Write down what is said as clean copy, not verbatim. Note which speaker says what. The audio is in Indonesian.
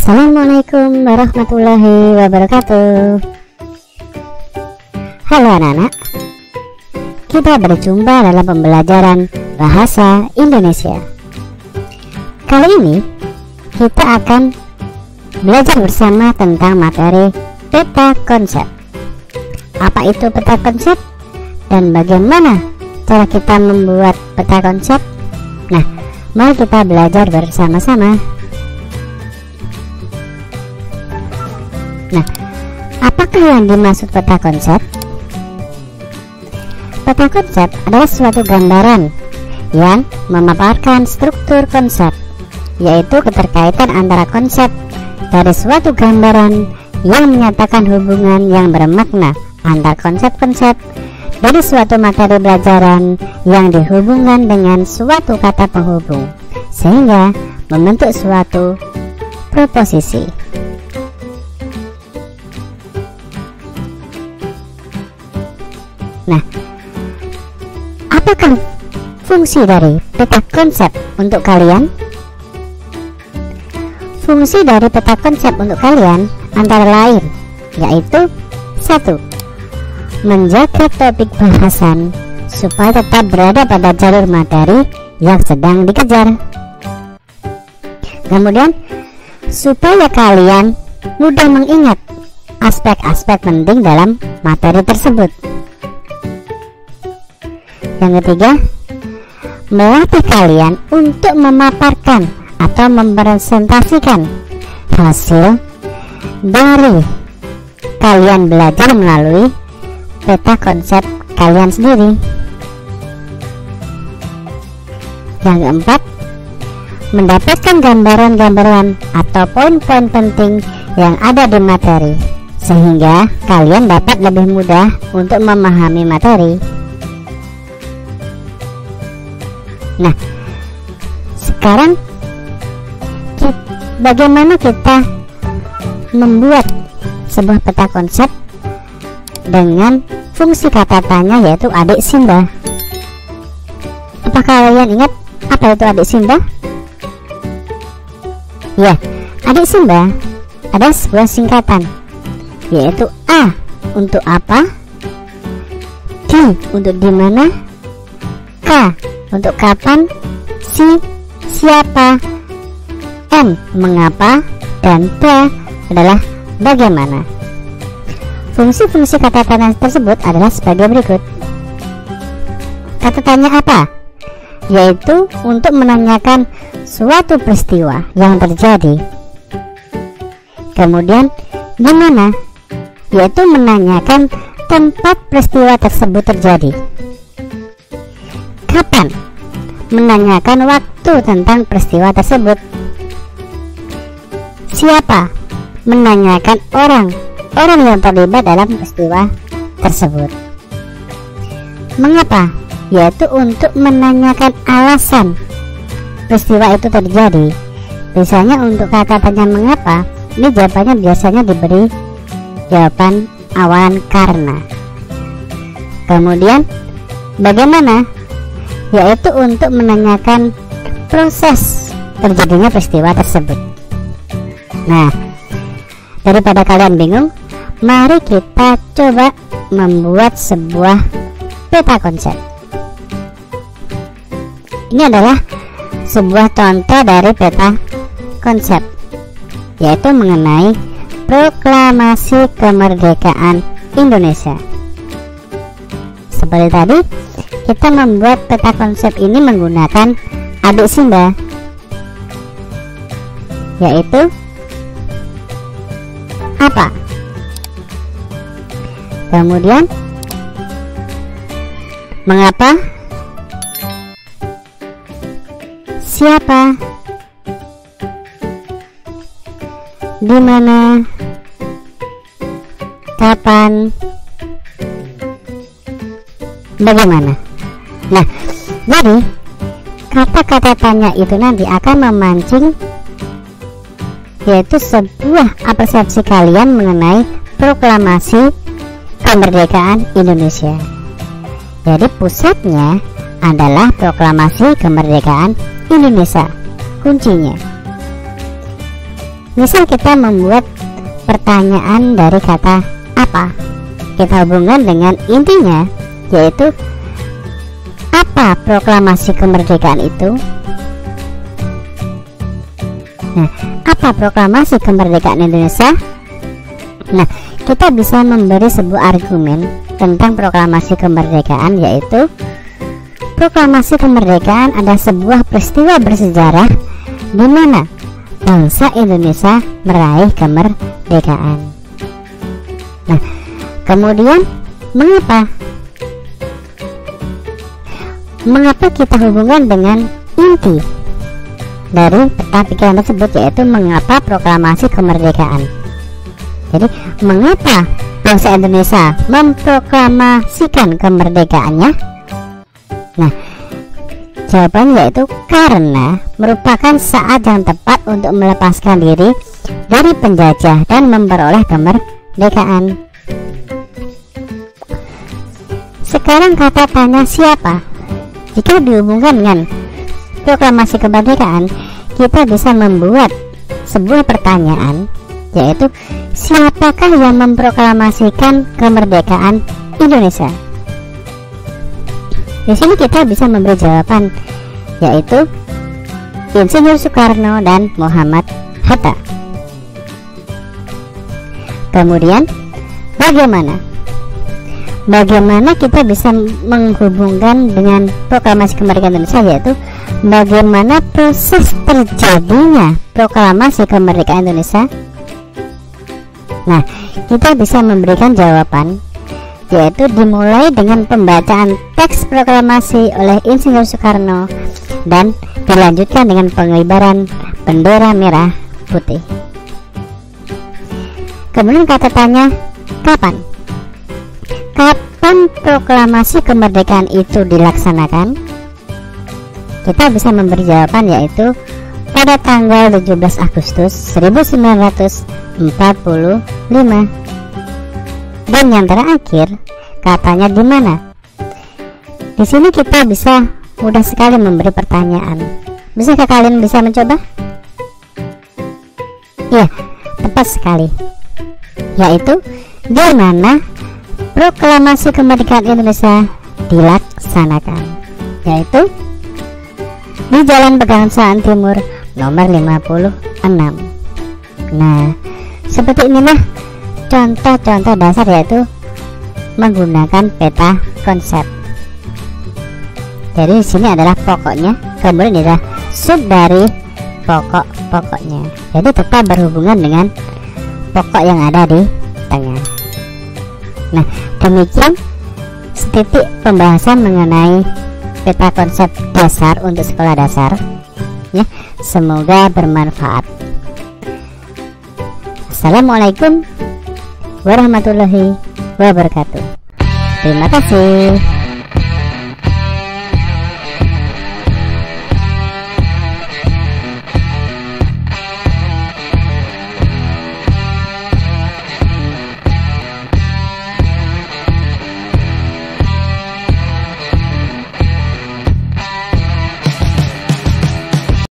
Speaker 1: Assalamualaikum warahmatullahi wabarakatuh. Halo anak-anak, kita berjumpa dalam pembelajaran bahasa Indonesia. Kali ini kita akan belajar bersama tentang materi peta konsep. Apa itu peta konsep dan bagaimana cara kita membuat peta konsep? Nah, mari kita belajar bersama-sama. Nah, apakah yang dimaksud peta konsep? Peta konsep adalah suatu gambaran yang memaparkan struktur konsep, yaitu keterkaitan antara konsep dari suatu gambaran yang menyatakan hubungan yang bermakna antar konsep-konsep dari suatu materi pelajaran yang dihubungkan dengan suatu kata penghubung, sehingga membentuk suatu proposisi. Nah, apakah fungsi dari peta konsep untuk kalian? Fungsi dari peta konsep untuk kalian antara lain yaitu 1. Menjaga topik bahasan supaya tetap berada pada jalur materi yang sedang dikejar. Kemudian, supaya kalian mudah mengingat aspek-aspek penting dalam materi tersebut. Yang ketiga, melatih kalian untuk memaparkan atau mempresentasikan hasil dari kalian belajar melalui peta konsep kalian sendiri. Yang keempat, mendapatkan gambaran-gambaran atau poin-poin penting yang ada di materi, sehingga kalian dapat lebih mudah untuk memahami materi. Nah, sekarang bagaimana kita membuat sebuah peta konsep dengan fungsi kata tanya, yaitu adik Simba. Apakah kalian ingat apa itu adik Simba? Ya, adik Simba ada sebuah singkatan, yaitu A untuk apa, D untuk di mana, K untuk kapan, C siapa, M mengapa, dan B adalah bagaimana. Fungsi-fungsi kata tanya tersebut adalah sebagai berikut. Kata tanya apa? Yaitu untuk menanyakan suatu peristiwa yang terjadi. Kemudian di mana? Yaitu menanyakan tempat peristiwa tersebut terjadi. Kapan? Menanyakan waktu tentang peristiwa tersebut. Siapa? Menanyakan orang yang terlibat dalam peristiwa tersebut. Mengapa? Yaitu untuk menanyakan alasan peristiwa itu terjadi. Misalnya untuk kata tanya mengapa, ini jawabannya biasanya diberi jawaban awalan karena. Kemudian bagaimana? Yaitu untuk menanyakan proses terjadinya peristiwa tersebut. Nah, daripada kalian bingung, mari kita coba membuat sebuah peta konsep. Ini adalah sebuah contoh dari peta konsep, yaitu mengenai Proklamasi Kemerdekaan Indonesia. Seperti tadi, kita membuat peta konsep ini menggunakan adik Simba, yaitu apa, kemudian mengapa, siapa, di mana, kapan, bagaimana. Nah, jadi kata-kata tanya itu nanti akan memancing, yaitu sebuah persepsi kalian mengenai Proklamasi Kemerdekaan Indonesia. Jadi pusatnya adalah Proklamasi Kemerdekaan Indonesia, kuncinya. Misal kita membuat pertanyaan dari kata apa, kita hubungkan dengan intinya, yaitu apa proklamasi kemerdekaan itu? Nah, apa proklamasi kemerdekaan Indonesia? Nah, kita bisa memberi sebuah argumen tentang proklamasi kemerdekaan, yaitu proklamasi kemerdekaan adalah sebuah peristiwa bersejarah di mana bangsa Indonesia meraih kemerdekaan. Nah, kemudian mengapa kita hubungkan dengan inti dari peta pikiran tersebut, yaitu mengapa proklamasi kemerdekaan? Jadi, mengapa bangsa Indonesia memproklamasikan kemerdekaannya? Nah, jawabannya yaitu karena merupakan saat yang tepat untuk melepaskan diri dari penjajah dan memperoleh kemerdekaan. Sekarang kata tanya siapa? Jika dihubungkan dengan proklamasi kemerdekaan, kita bisa membuat sebuah pertanyaan, yaitu siapakah yang memproklamasikan kemerdekaan Indonesia? Di sini kita bisa memberi jawaban, yaitu Insinyur Soekarno dan Muhammad Hatta. Kemudian bagaimana kita bisa menghubungkan dengan proklamasi kemerdekaan Indonesia, yaitu bagaimana proses terjadinya proklamasi kemerdekaan Indonesia? Nah, kita bisa memberikan jawaban, yaitu dimulai dengan pembacaan teks proklamasi oleh Insinyur Soekarno dan dilanjutkan dengan pengibaran bendera merah putih. Kemudian kata tanya, kapan proklamasi kemerdekaan itu dilaksanakan? Kita bisa memberi jawaban, yaitu pada tanggal 17 Agustus 1945. Dan yang terakhir, katanya di mana? Di sini kita bisa mudah sekali memberi pertanyaan. Bisakah kalian bisa mencoba? Ya, tepat sekali. Yaitu di mana proklamasi kemerdekaan Indonesia dilaksanakan? Yaitu di Jalan Pegangsaan Timur nomor 56. Nah, seperti inilah contoh-contoh dasar, yaitu menggunakan peta konsep. Jadi di sini adalah pokoknya, kemudian ini adalah sub dari pokok-pokoknya. Jadi tetap berhubungan dengan pokok yang ada di tengah. Nah, demikian setitik pembahasan mengenai peta konsep dasar untuk sekolah dasar. Ya, semoga bermanfaat. Assalamualaikum warahmatullahi wabarakatuh. Terima kasih.